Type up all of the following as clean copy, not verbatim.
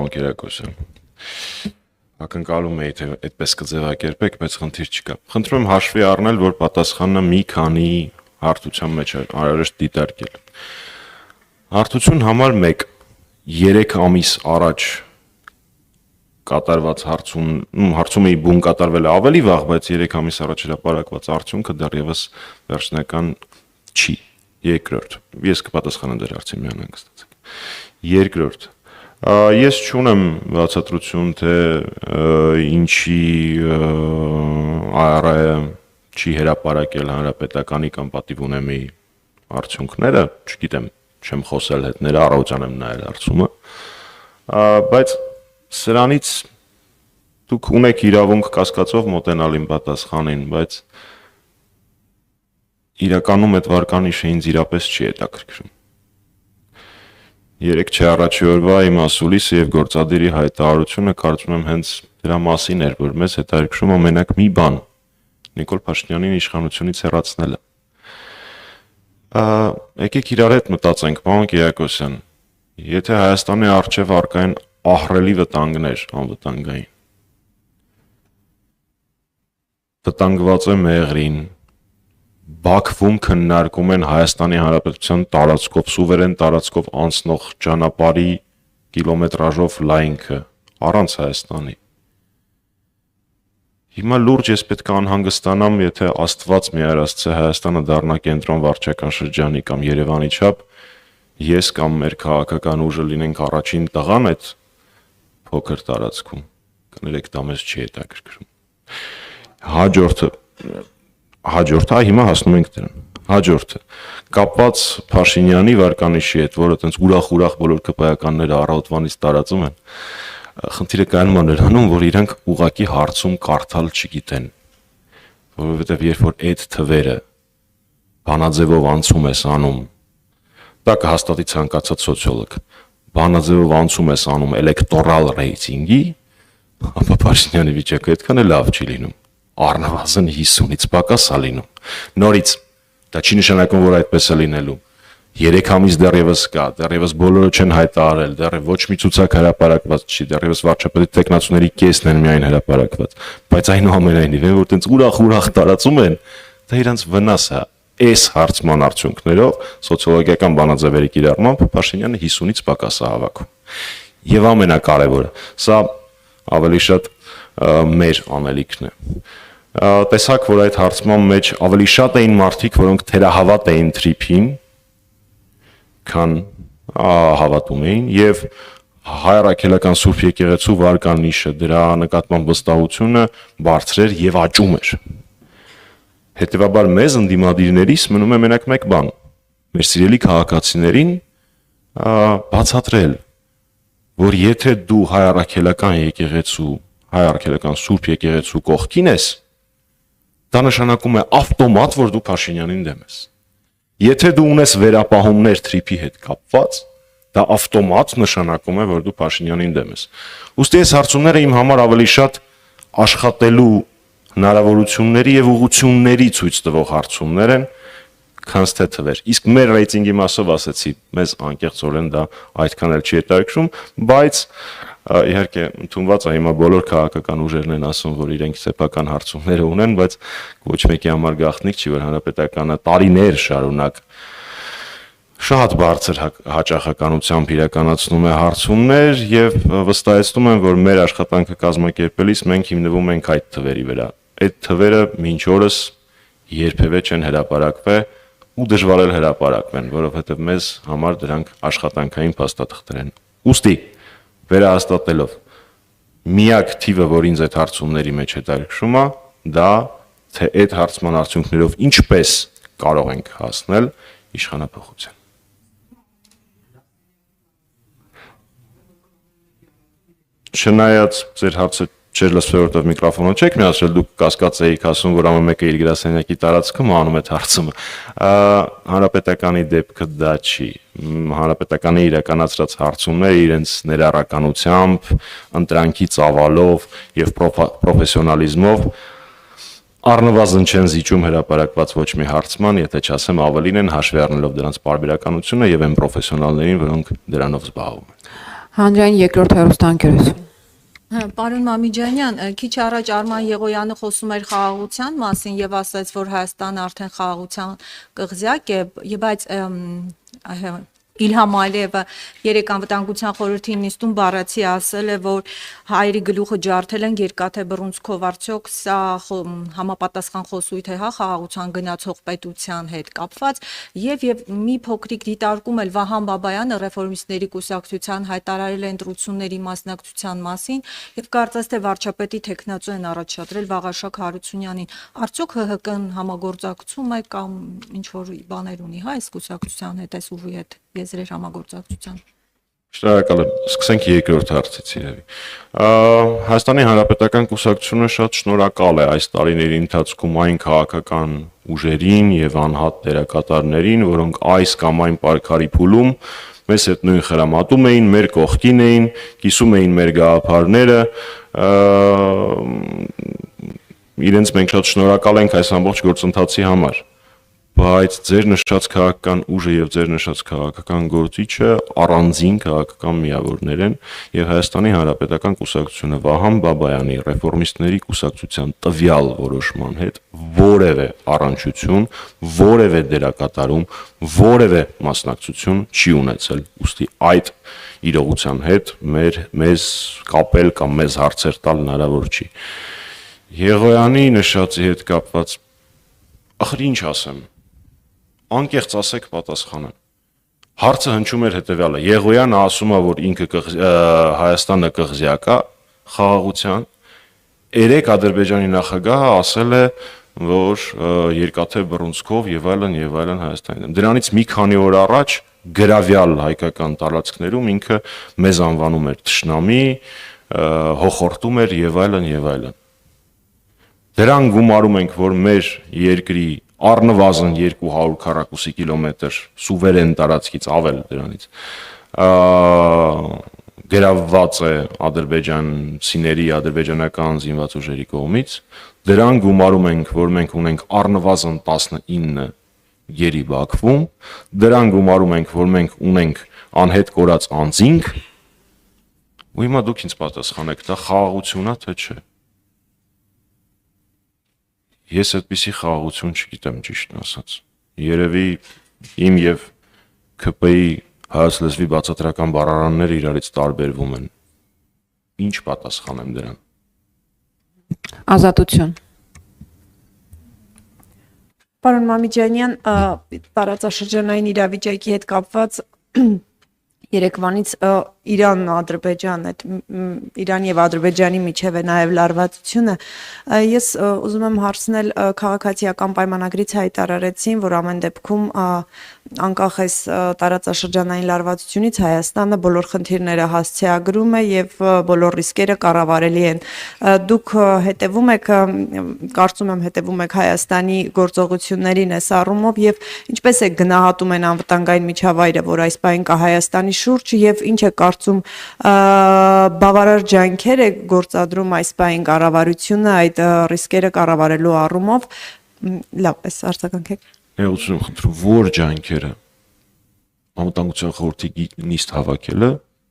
պարոն Կիրակոսյան, ակնկալում էի, թե այդպես կձևակերպեք, բայց խնդիր չկա։ Խնդրում եմ հաշվի առնել, որ պատասխանը մի քանի հարթության մեջ անհրաժեշտ դիտարկել։ Հարթություն համար 1. 3 ամիս առաջ կատարված հարցումի բուն կատարվել է ավելի վաղ, բայց 3 ամիս առաջ հրապարակված արդյունքը դեռևս վերջնական չի։ Երկրորդ, ես կպատասխանեմ դեր հարցին միան հանգստացեք։ Երկրորդ, ես չունեմ բացատրություն, թե ինչի ԱՌԱ-ը չի հրապարակել հանրապետականի կամ պատիվ ունեմի արդյունքները, չգիտեմ, չեմ խոսել հետները, առավոտյան եմ նայել հարցումը, բայց սրանից դուք ունեք իրավունք կասկածով մոտենալ իմ պատասխանին, բայց իրականում այդ վարկանիշը ինձ իրապես չի հետաքրքրում։ 3 չէ առաջի օրվա իմ ասուլիսը եւ գործադիրի հայտարարությունը կարծում եմ հենց դրա մասին էր, որ մեզ հետաքրքրում է մենակ մի բան՝ Նիկոլ Փաշինյանին իշխանությունից հեռացնելը։ Եկեք իրար հետ մտածենք, պարոն Կիրակոսյան, եթե Հայաստանի առջև առկա են ահռելի վտանգներ անվտանգային, վտանգված է Մեղրին, Բաքվում քննարկում են Հայաստանի Հանրապետության տարածքով, սուվերեն տարածքով անցնող ճանապարհի կիլոմետրաժով լայնքը առանց Հայաստանի։ Հիմա լուրջ ես պետք է անհանգստանամ, եթե Աստված մի արածցե Հայաստանը դառնա կենտրոն վարչական շրջանի կամ Երևանի չափ, ես կամ մեր քաղաքական ուժը լինենք առաջին տղան այդ փոքր տարածքում, կներեք դա մեզ չի հետաքրքրում։ Հաջորդը, հիմա հասնում ենք դրան։ Հաջորդը, կապված Փաշինյանի վարկանիշի հետ, որը տենց ուրախ բոլոր կպայականները առավոտվանից տարածում են, խնդիրը կայանում է նրանում, որ իրանք ուղակի հարցում կարդալ չգիտեն, որովհետև երբ որ այդ թվերը բանաձևով անցում ես անում, դա կհաստատի ցանկացած սոցիոլոգ, բանաձևով անցում ես անում էլեկտորալ ռեյտինգի, ապա Փաշինյանի վիճակը այդքան էլ լավ չի լինում, առնվազն 50-ից պակաս է լինում։ Նորից, դա չի նշանակում, որ այդպես է լինելու։ 3 ամիս դեռևս կա, դեռևս բոլորը չեն հայտարարել, դեռևս ոչ մի ցուցակ հրապարակված չի, դեռևս վարչապետի տեխնացուների կեսն են միայն հրապարակված, բայց այնուամենայնիվ, որ տենց ուրախ տարածում են, դա իրանց վնաս է։ Այս հարցման արդյունքներով սոցիոլոգիական բանաձևերի կիրառմամբ Փաշինյանը 50-ից պակաս է հավաքում։ Եվ ամենակարևորը, սա ավելի շատ մեր անելիքն է։ Տեսակ, որ այդ հարցման մեջ ավելի շատ էին մարդիկ, որոնք թերահավատ էին թրիփին, քան հավատում էին, եւ հայ առաքելական Սուրբ եկեղեցու վարկանիշը, դրա նկատմամբ վստահությունը բարձր էր եւ աճում էր։ Հետևաբար մեզ ընդդիմադիրներից մնում է մենակ մեկ բան՝ մեր սիրելի քաղաքացիներին բացատրել, որ եթե դու հայ առաքելական եկեղեցու, հայ առաքելական Սուրբ եկեղեցու կողքին ես, դա նշանակում է ավտոմատ, որ դու Փաշինյանին դեմ ես։ Եթե դու ունես վերապահումներ թրիփի հետ կապված, դա ավտոմատ նշանակում է, որ դու Փաշինյանին դեմ ես։ Ուստի այս հարցումները իմ համար ավելի շատ աշխատելու հնարավորությունների եւ ուղղությունների ցույց տվող հարցումներ են, քան թե թվեր։ Իսկ մեր ռեյտինգի մասով ասեցի, մեզ անկեղծորեն դա այդքան էլ չի հետաքրքրում, բայց իհարկե ընդունված է հիմա բոլոր քաղաքական ուժերն են ասում, որ իրենք սեփական հարցումներ ունեն, բայց ոչ մեկի համար գաղտնիք չի, որ հանրապետականը տարիներ շարունակ շատ բարձր հաճախականությամբ իրականացնում է հարցումներ եւ վստահեցնում եմ, որ մեր աշխատանքը կազմակերպելիս մենք հիմնվում ենք այդ թվերի վրա։ Այդ թվերը մինչ օրս երբևէ չեն հրապարակվել ու դժվար է հրապարակվեն, որովհետեւ մեզ համար դրանք աշխատանքային փաստաթղթեր են։ Ուստի վերահաստատելով միակ թիվը, որ ինձ այդ հարցումների մեջ հետաքրքրում է, դա թե այդ հարցման արդյունքներով ինչպես կարող ենք հասնել իշխանապողության։ Չնայած ձեր հարցը չէր լսվել, որտեղ միկրոֆոնը չեք միացրել, դուք կասկած էիք ասում, որ ամեն մեկը իր գրասենյակի տարածքում անում այդ հարցումը։ Հանրապետականի դեպքը դա չի։ Հանրապետականի իրականացրած հարցումները իրենց ներառականությամբ, ընտրանքի ծավալով եւ պրոֆեսիոնալիզմով առնվազն չեն զիջում հրապարակված ոչ մի հարցման, եթե չասեմ ավելին են հաշվի առնելով դրանց պարբերականությունը եւ այն պրոֆեսիոնալներին, որոնք դրանով զբաղվում են։ Հանրային երկրորդ հեռուստաընկերություն։ Պարոն Մամիջանյան, քիչ առաջ Արման Եղոյանը խոսում էր խաղաղության մասին եւ ասաց, որ Հայաստանը արդեն խաղաղության կղզյակ է, բայց Իլհամ Ալիևը երեք անվտանգության խորհրդի նիստում բառացի ասել է, որ հայերի գլուխը ջարդել են երկաթե բռունցքով, արդյոք սա համապատասխան խոսույթ է խաղաղության գնացող պետության հետ կապված եւ մի փոքրիկ դիտարկում էլ Վահան Բաբայանը ռեֆորմիստների կուսակցության հայտարարել է ընտրությունների մասնակցության մասին եւ կարծես թե վարչապետի տեխնացու են առաջադրել Վաղարշակ Հարությունյանին, արդյոք ՀՀԿ-ն համագործակցում է կամ ինչ որ բաներ ունի այս կուսակցության հետ, այս ուժի հետ եզրեր համագործակցության։ Շնորհակալ եմ։ Սկսենք երկրորդ հարցից երևի։ Հայաստանի Հանրապետական կուսակցությունը շատ շնորհակալ է այս տարիների ընթացքում այն քաղաքական ուժերին եւ անհատ դերակատարներին, որոնք այս կամ այն պայքարի փուլում մեզ հետ նույն խրամատում էին, մեր կողքին էին, կիսում էին մեր գաղափարները, իրենց մենք շատ շնորհակալ ենք այս ամբողջ գործընթացի համար։ Բայց ձեր նշած քաղաքական ուժը եւ ձեր նշած քաղաքական գործիչը առանձին քաղաքական միավորներ են եւ Հայաստանի Հանրապետական կուսակցությունը Վահան Բաբայանի ռեֆորմիստների կուսակցության տվյալ որոշման հետ որևէ առնչություն, որևէ դերակատարում, որևէ մասնակցություն չի ունեցել։ Ուստի այդ իրողության հետ մեզ կապել կամ մեզ հարցեր տալ հնարավոր չի։ Եղոյանի նշածի հետ կապված ախր ինչ ասեմ։ Անկեղծ ասեք պատասխանեն։ Հարցը հնչում էր հետևյալը. Եղոյանը ասում է, որ ինքը Հայաստանը կղզյակ է խաղաղության, երեք Ադրբեջանի նախագահը ասել է, որ երկաթե բռունցքով եւ այլն Հայաստանին։ Դրանից մի քանի օր առաջ գրավյալ հայկական տարածքներում ինքը մեզ անվանում էր թշնամի, հոխորտում էր եւ այլն։ Դրան գումարում ենք, որ մեր երկրի առնվազն 200 քառակուսի կիլոմետր սուվերեն տարածքից ավել դրանից գրավված է ադրբեջանցիների, ադրբեջանական զինված ուժերի կողմից, դրան գումարում ենք, որ մենք ունենք առնվազն 19 գերի Բաքվում, դրան գումարում ենք, որ մենք ունենք անհետ կորած անձինք, ու հիմա դուք ինձ պատասխանեք, դա խաղաղություն է, թե չէ։ Ես այդպիսի խաղաղություն չգիտեմ ճիշտն ասած։ Երևի իմ եւ ԿՊ-ի հայոց լեզվի բացատրական բառարանները իրարից տարբերվում են։ Ինչ պատասխանեմ դրան։ Ազատություն։ Պարոն Մամիջանյան, տարածաշրջանային իրավիճակի հետ կապված երեկվանից Իրան-Ադրբեջան, Իրան եւ Ադրբեջանի միջև է նաեւ լարվածությունը, ես ուզում եմ հարցնել քաղաքացիական պայմանագրից հայտարարեցին, որ ամեն դեպքում անկախ այս տարածաշրջանային լարվածությունից Հայաստանը բոլոր խնդիրները հասցեագրում է եւ բոլոր ռիսկերը կառավարելի են։ Դուք հետևում եք, կարծում եմ հետևում եք Հայաստանի գործողություններին այս առումով եւ ինչպես է գնահատում են անվտանգային միջավայրը, որ այս բան կա Հայաստանի շուրջ եւ ինչ է կարծում բավարար ջանքեր է գործադրում այս բային կառավարությունը այդ ռիսկերը կառավարելու առումով։ Լավ, այս արձագանքեք։ Ուզում եմ խնդրում, որ ջանքերը անվտանգության խորհրդի նիստ հավաքելը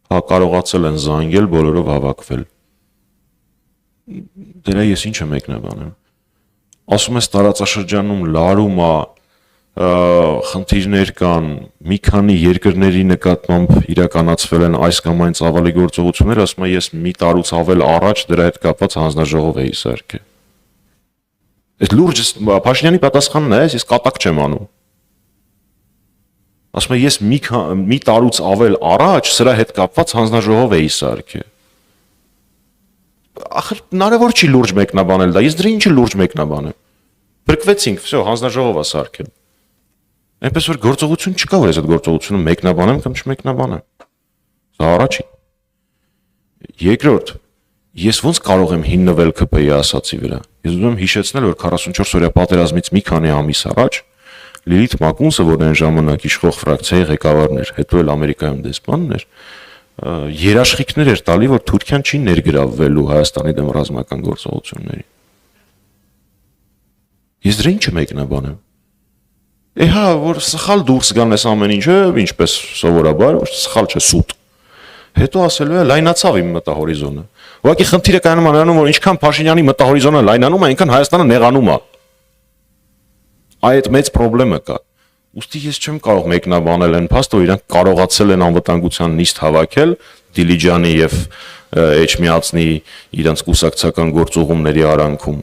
կարողացել են զանգել բոլորով հավաքվել։ Դրա ես ինչ եմ մեկնաբանում։ Ասում ես տարածաշրջանում լարում է, խնդիրներ կան, մի քանի երկրների նկատմամբ իրականացվել են այս կամ այն ծավալի գործողություններ, ասում եմ ես մի տարուց ավել առաջ դրա հետ կապված հանձնաժողով էի սարքել։ Այս լուրջ Փաշինյանի պատասխանն է, ես կատակ չեմ անում։ Ասում եմ ես մի տարուց ավել առաջ սրա հետ կապված հանձնաժողով էի սարքել։ Ախր հնարավոր չի լուրջ մեկնաբանել դա, ես դրա ինչի լուրջ մեկնաբանեմ։ Բրկվեցինք, վсё, հանձնաժողով է սարքել։ Այնպես որ գործողություն չկա, որ ես այդ գործողությունը մեկնաբանեմ կամ չմեկնաբանեմ։ Սա առաջին։ Երկրորդ, ես ոնց կարող եմ հիմնվել ԿՊ-ի ասացի վրա։ Ես ուզում եմ հիշեցնել, որ 44 օրյա պատերազմից մի քանի ամիս առաջ Լիլիթ Մակունսը, որն այն ժամանակ իշխող ֆրակցիայի ղեկավարն էր, հետո էլ Ամերիկայում դեսպանն էր, երաշխիքներ էր տալի, որ Թուրքիան չի ներգրավվելու Հայաստանի դեմ ռազմական գործողությունների։ Ես դրա ինչ մեկնաբանեմ։ Հա, որ սխալ դուրս գան այս ամեն ինչը, ինչպես սովորաբար, սխալ չէ, սուտ։ Հետո ասելու է լայնացավ իմ մտահորիզոնը։ Ուղղակի խնդիրը կայանում է նրանում, որ ինչքան Փաշինյանի մտահորիզոնը լայնանում է, այնքան Հայաստանը նեղանում է։ Այդ մեծ խնդրեմը կա։ Ուստի ես չեմ կարող մեկնաբանել այն փաստը, որ իրանք կարողացել են անվտանգության նիստ հավաքել Դիլիջանի եւ Էջմիածնի իրանք կուսակցական գործողումների արանքում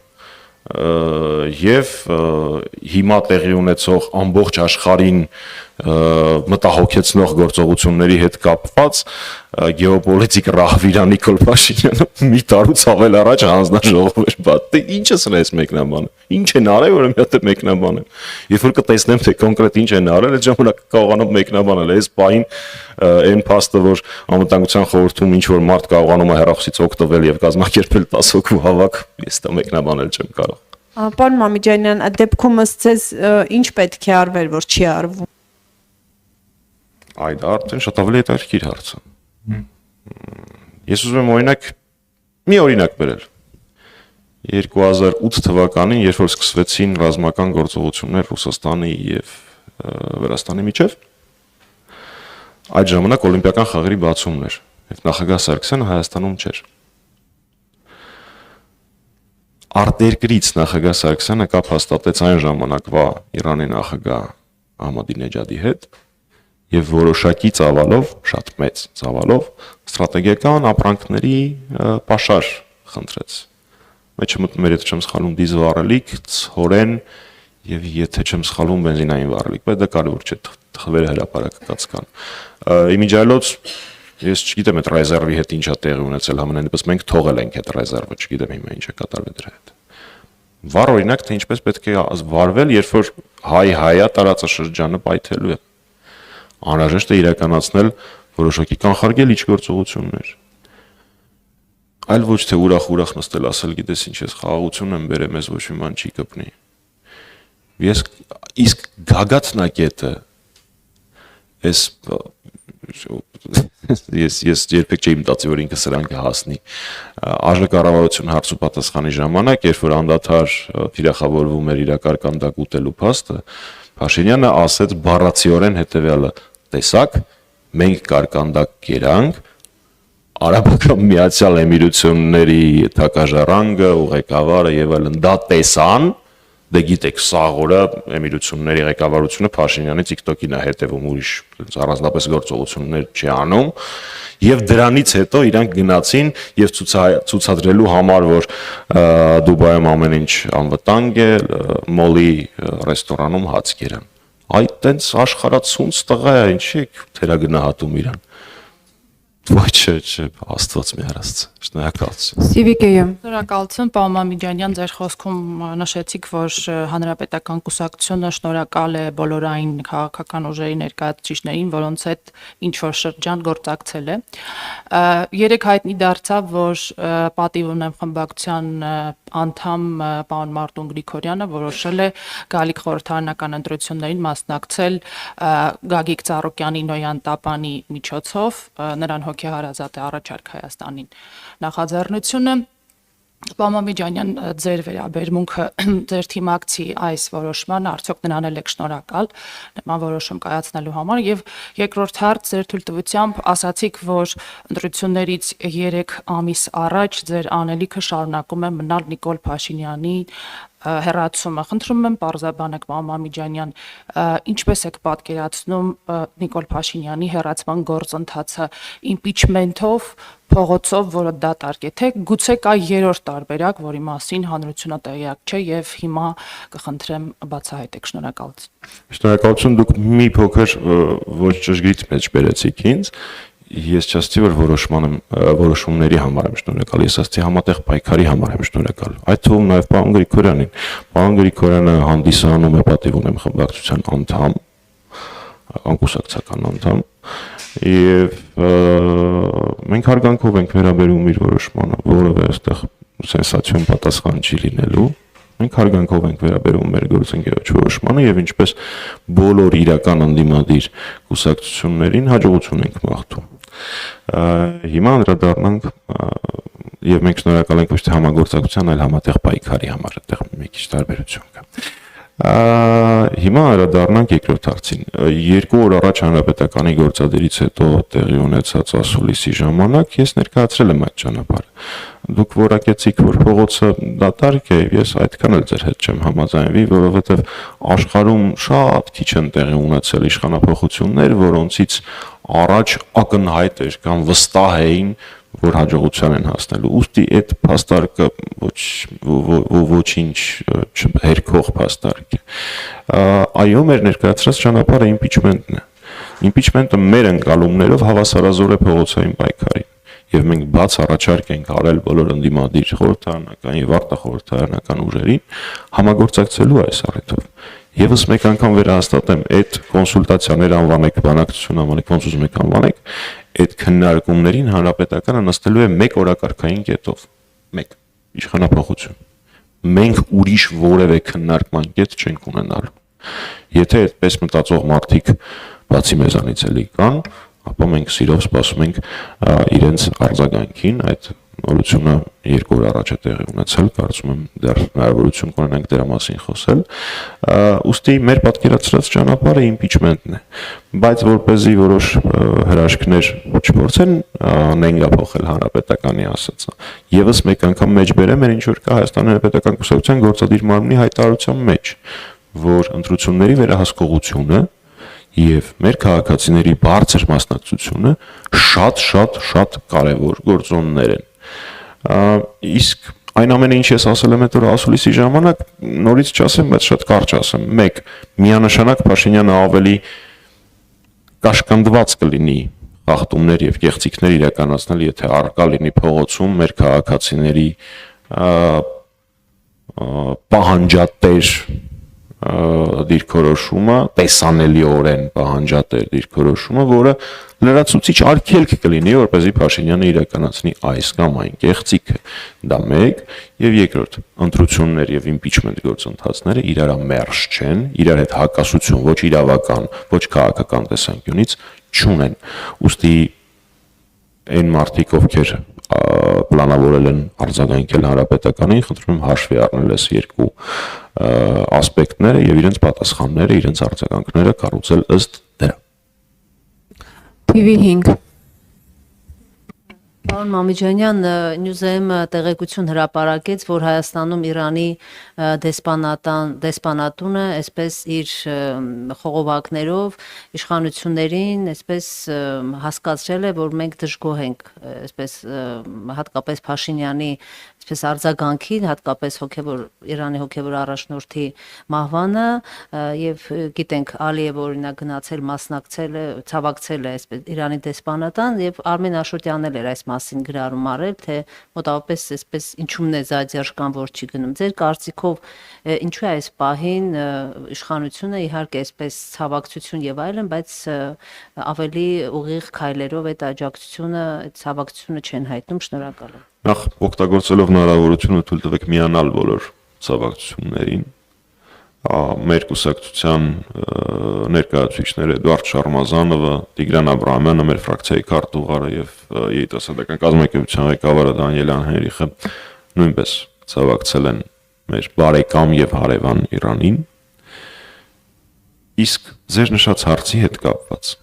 եւ հիմա տեղի ունեցող ամբողջ աշխարհին մտահոգեցնող գործողությունների հետ կապված գեոպոլիտիկ ռահվիրա Նիկոլ Փաշինյանը մի տարուց ավել առաջ հանձնաժողով էր բաց։ Ինչը սրես մեկնաբանը։ Ինչ են արել, որ մի հատ մեկնաբանը։ Երբ որ կտեսնեմ թե կոնկրետ ինչ են արել, այդ ժամանակ կարողանամ մեկնաբանել։ Այս պահին այն փաստը, որ անվտանգության խորհրդում ինչ որ մարդ կարողանում է հեռախոսից օգտվել եւ կազմակերպել 10 հոգու հավաք, ես դա մեկնաբանել չեմ կարող։ Պարոն Մամիջանյան, այդ դեպքում ըստ ձեզ ինչ պետք է արվեր, որ չի արվում։ Այդ արդեն շատ ավելի հետաքրքիր հարց է։ Ես ուզում եմ մի օրինակ բերել։ 2008 թվականին, երբ որ սկսվեցին ռազմական գործողություններ Ռուսաստանի եւ Վրաստանի միջև, այդ ժամանակ օլիմպիական խաղերի բացումն էր, եւ նախագահ Սարգսյանը Հայաստանում չէր։ Արտերկրից նախագահ Սարգսյանը կապ հաստատեց այն ժամանակվա Իրանի նախագահ Ահմադինեջադի հետ եւ որոշակի ծավալով, շատ մեծ ծավալով ստրատեգիական ապրանքների պաշար խնդրեց։ Մեջը մտնում էր, եթե չեմ սխալվում, դիզել վառելիք, ցորեն եւ եթե չեմ սխալվում, բենզինային վառելիք, բայց դա կարևոր չէ, թվերը հրապարակած կան։ Իմիջիայլոց ես չգիտեմ այդ ռեզերվի հետ ինչա տեղի ունեցել, համենայնիվս մենք թողել ենք այդ ռեզերվը, չգիտեմ հիմա ինչ է կատարվել դրա հետ։ Վառ օրինակ թե ինչպես պետք է վարվել, երբ որ հայ-հայա տարածաշրջանը պայթելու է։ Անհրաժեշտ է իրականացնել որոշակի կանխարգելիչ գործողություններ։ Այլ ոչ թե ուրախ նստել ասել, գիտես ինչ, ես խաղաղություն եմ բերել, մեզ ոչ մի բան չի կպնի։ Իսկ գագաթնակետը ես երբեք չէի մտածի, որ ինքը սրան կհասնի։ Արժեքառավարություն հարց ու պատասխանի ժամանակ, երբ որ անդադար թիրախավորվում էր իր կարկանդակ ուտելու փաստը, Փաշինյանը ասեց բառացիորեն հետևյալը. տեսակ, մենք կարկանդակ կերանք, Արաբական Միացյալ Էմիրությունների թագաժառանգը, ղեկավարը եւ այլն դա տեսան, դե գիտեք, սաղ օրը Էմիրությունների ղեկավարությունը Փաշինյանի TikTok-ին է հետևում, ուրիշ առանձնապես գործողություններ չի անում, եւ դրանից հետո իրանք գնացին եւ ցուցադրելու համար, որ Դուբայում ամեն ինչ անվտանգ է, մոլի ռեստորանում հաց կերան։ Այդ տենց աշխարհացունց տղա է, ինչի եք թերագնահատում իրան։ Ոչ, Աստված մի հարաստ։ Շնորհակալություն։ Սիվիկեյը։ Շնորհակալություն, պարոն Մամիջանյան, ձեր խոսքում նշեցիք, որ Հանրապետական կուսակցությունը շնորհակալ է բոլորային քաղաքական ուժերի ներկայացուցիչներին, որոնց հետ ինչ որ շրջան գործակցել է։ Երեք հայտնի դարձավ, որ պատիվ ունեմ խմբակցության անդամ պարոն Մարտուն Գրիգորյանը որոշել է գալիք խորհրդարանական ընտրություններին մասնակցել Գագիկ Ծառուկյանի Նոյան Տապանի միջոցով, նրան հոգեհարազատ է առաջարկ Հայաստանին նախաձեռնությունը։ Պարոն Մամիջանյան, ձեր վերաբերմունքը ձեր թիմակցի այս որոշմանը արդյոք նրան եք շնորհակալ նման որոշում կայացնելու համար եւ երկրորդ հարց ձեր թույլտվությամբ ասացիք, որ ընտրություններից 3 ամիս առաջ ձեր անելիքը շարունակում է մնալ Նիկոլ Փաշինյանի հեռացումը։ Խնդրում եմ պարզաբանեք, պարոն Մամիջանյան, ինչպես եք պատկերացնում Նիկոլ Փաշինյանի հեռացման գործընթացը իմպիչմենթով, փողոցով, որը դատարկ է, թե գուցե կա երրորդ տարբերակ, որի մասին հանրությունը տեղյակ չէ եւ հիմա կխնդրեմ բացահայտեք։ Շնորհակալություն։ Շնորհակալություն, դուք մի փոքր ոչ ճշգրիտ մեջ բերեցիք ինձ։ Ես չասեցի, որ որոշումների համար եմ շնորհակալ, ես ասեցի համատեղ պայքարի համար եմ շնորհակալ։ Այդ թվում նաև պարոն Գրիգորյանին։ Պարոն Գրիգորյանը հանդիսանում է պատիվ ունեմ խմբակցության անդամ, անկուսակցական անդամ, եւ մենք հարգանքով ենք վերաբերում իր որոշմանը, որովհետեւ այստեղ սենսացիոն պատասխան չի լինելու։ Մենք հարգանքով ենք վերաբերում մեր գործընկերոջ որոշմանը եւ ինչպես բոլոր իրական ընդդիմադիր կուսակցություններին հաջողություն ենք մաղթում։ Հիմա անդրադառնանք եւ մենք շնորհակալ ենք ոչ թե համագործակցության, այլ համատեղ պայքարի համար, այդտեղ մի քիչ տարբերություն կա։ Հիմա անդրադառնանք երկրորդ հարցին։ 2 օր առաջ հանրապետականի գործադիրից հետո տեղի ունեցած ասուլիսի ժամանակ ես ներկայացրել եմ այդ ճանապարհը։ Դուք որակեցիք, որ փողոցը դատարկ է, ես այդքան էլ ձեր հետ չեմ համաձայնվի, որովհետև աշխարհում շատ քիչ են տեղի ունեցել իշխանապողություններ, որոնցից առաջ ակնհայտ էր կամ վստահ էին, որ հաջողության են հասնելու։ Ուստի այդ փաստարկը ոչինչ հերքող փաստարկ է։ Այո, մեր ներկայացրած ճանապարհը իմպիչմենտն է։ Իմպիչմենտը մեր ընկալումներով հավասարազոր է փողոցային պայքարին։ Եվ մենք բաց առաջարկ ենք արել բոլոր ընդդիմադիր խորհրդարանական եւ արտախորհրդարանական ուժերին համագործակցելու այս առիթով։ Եվս մեկ անգամ վերահաստատեմ, այդ կոնսուլտացիաները անվանեք, բանակցություն անվանեք, ոնց ուզում եք անվանեք, այդ քննարկումներին հանրապետականը նստելու է մեկ օրակարգային կետով, մեկ իշխանապողություն։ Մենք ուրիշ որևէ քննարկման կետ չենք ունենալու։ Եթե այդպես մտածող մարդիկ բացի մեզանից էլի կան, ապա մենք սիրով սպասում ենք իրենց արձագանքին, այդ նորությունը 2 օր առաջ է տեղի ունեցել, կարծում եմ դեռ հնարավորություն կունենանք դրա մասին խոսել։ Ուստի մեր պատկերացրած ճանապարհը իմպիչմենտն է, բայց որպեսզի որոշ հրաշքներ չփորձեն նենգափոխել հանրապետականի ասածը։ Եվս մեկ անգամ մեջ բերեմ, ինչ որ կա Հայաստանի Հանրապետական Կուսակցության գործադիր մարմնի հայտարարության մեջ, որ ընտրությունների վերահսկողությունը եւ մեր քաղաքացիների բարձր մասնակցությունը շատ կարևոր գործոններ են։ Իսկ այն ամենը, ինչ ես ասել եմ այդ օր ասուլիսի ժամանակ, նորից չասեմ, բայց շատ կարճ ասեմ։ 1. Միանշանակ Փաշինյանը ավելի կաշկանդված կլինի խախտումներ եւ կեղծիքներ իրականացնել, եթե արկա լինի փողոցում մեր քաղաքացիների պահանջատեր դիրքորոշումը, տեսանելիորեն պահանջատեր դիրքորոշումը, որը լրացուցիչ արգելք կլինի, որպեսզի Փաշինյանը իրականացնի այս կամ այն կեղծիքը։ Դա 1 եւ 2. Ընտրություններ եւ իմպիչմենտ գործընթացները իրարամերժ չեն, իրար հետ հակասություն ոչ իրավական, ոչ քաղաքական տեսանկյունից չունեն։ Ուստի այն մարդիկ, ովքեր պլանավորել են արձագանքել հանրապետականին, խնդրում եմ հաշվի առնել այս 2 ասպեկտները եւ իրենց պատասխանները, իրենց արձագանքները կառուցել ըստ դրա։ TV5 Պարոն Մամիջանյան, Նյուզեմ տեղեկություն հրապարակեց, որ Հայաստանում Իրանի դեսպանատունը այսպես իր խողովակներով իշխանություններին այսպես հասկացրել է, որ մենք դժգոհ ենք, այսպես հատկապես Փաշինյանի այսպես արձագանքին, հատկապես Իրանի հոգևոր առաջնորդի մահվանը եւ գիտենք Ալիևը օրինակ գնացել մասնակցել է, ցավակցել է այսպես Իրանի դեսպանատան եւ Արմեն Աշոտյանն էլ էր այս մասին գրառում արել, թե մոտավորապես այսպես ինչու՞մն է զաջերժ կամ որ չի գնում։ Ձեր կարծիքով ինչու է այս պահին իշխանությունը իհարկե այսպես ցավակցություն եւ այլն, բայց ավելի ուղիղ քայլերով այդ աջակցությունը, այդ ցավակցությունը չեն հայտնում։ Շնորհակալ եմ։ Նախ օգտագործելով հնարավորությունը թույլ տվեք միանալ բոլոր ցավակցություններին։ Մեր կուսակցության ներկայացուցիչները Էդուարդ Շարմազանովը, Տիգրան Աբրահամյանը, մեր ֆրակցիայի քարտուղարը եւ երիտասարդական կազմակերպության ղեկավարը Դանիել Անհերիխը նույնպես ցավակցել են մեր բարեկամ եւ հարևան Իրանին։ Իսկ ձեր նշած հարցի հետ կապված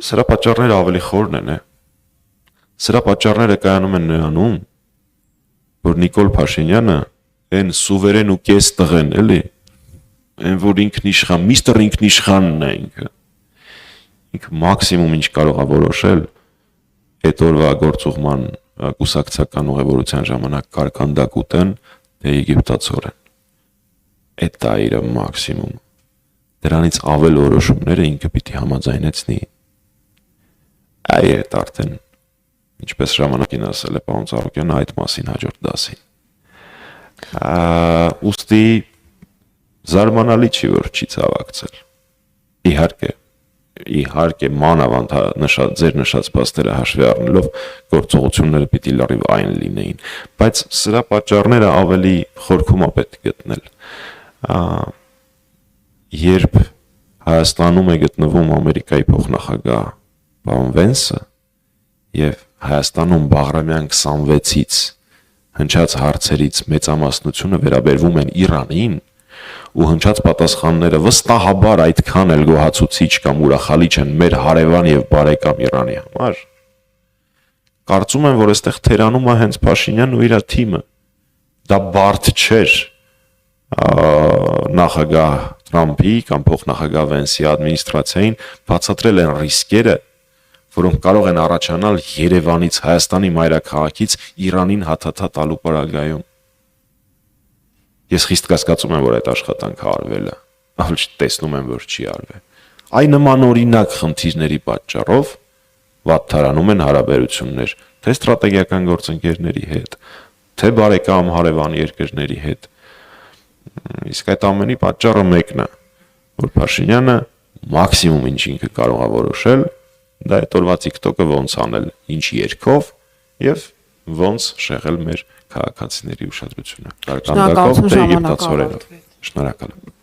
սրա պատճառները ավելի խորն են, Սրա պատճառները կայանում են նրանում, որ Նիկոլ Փաշինյանը այն սուվերեն ու կես տղեն, էլի, այն որ ինքնիշխան, միստր ինքնիշխանն է ինքը։ Ինքը մաքսիմում ինչ կարող է որոշել այդ օրվա գործուղման կուսակցական ուղևորության ժամանակ կարկանդակ ուտեն, թե եգիպտացորեն։ Այդ է իր մաքսիմում։ Դրանից ավել որոշումները ինքը պիտի համաձայնեցնի։ Այդ արդեն ինչպես ժամանակին ասել է պարոն Ծառուկյանը այդ մասին հաջորդ դասին։ Ուստի զարմանալի չի, որ չի ցավակցել։ Իհարկե մանավանդ ձեր նշած փաստերը հաշվի առնելով գործողությունները պիտի լրիվ այն լինեին, բայց սրա պատճառները ավելի խորքում է պետք գտնել։ Երբ Հայաստանում է գտնվում Ամերիկայի փոխնախագահ պարոն Վենսը եւ Հայաստանում Բաղրամյան 26-ից հնչած հարցերից մեծամասնությունը վերաբերվում են Իրանին, ու հնչած պատասխանները վստահաբար այդքան էլ գոհացուցիչ կամ ուրախալիչ են մեր հարևան եւ բարեկամ Իրանի համար, կարծում եմ, որ այստեղ թերանում է հենց Փաշինյանն ու իր թիմը։ Դա բարդ չէր նախագահ Տրամփի կամ փոխնախագահ Վենսի ադմինիստրացիային բացատրել են ռիսկերը, որոնք կարող են առաջանալ Երևանից, Հայաստանի մայրաքաղաքից Իրանին հաթաթա տալու պարագայում։ Ես խիստ կասկածում եմ, որ այդ աշխատանքը արվել է, ավելի տեսնում եմ, որ չի արվել։ Այն նմանօրինակ խնդիրների պատճառով վատթարանում են հարաբերություններ թե ստրատեգիական գործընկերների հետ, թե բարեկամ հարևան երկրների հետ։ Իսկ այդ ամենի պատճառը մեկն է, որ Փաշինյանը մաքսիմում ինչ ինքը կարող է որոշել, դա է տորվա TikTok-ը ոնց անել, ինչ երգով եւ ոնց շեղել մեր քաղաքացիների ուշադրությունը։ Կարկանդակով թե եգիպտացորելով։ Շնորհակալ եմ։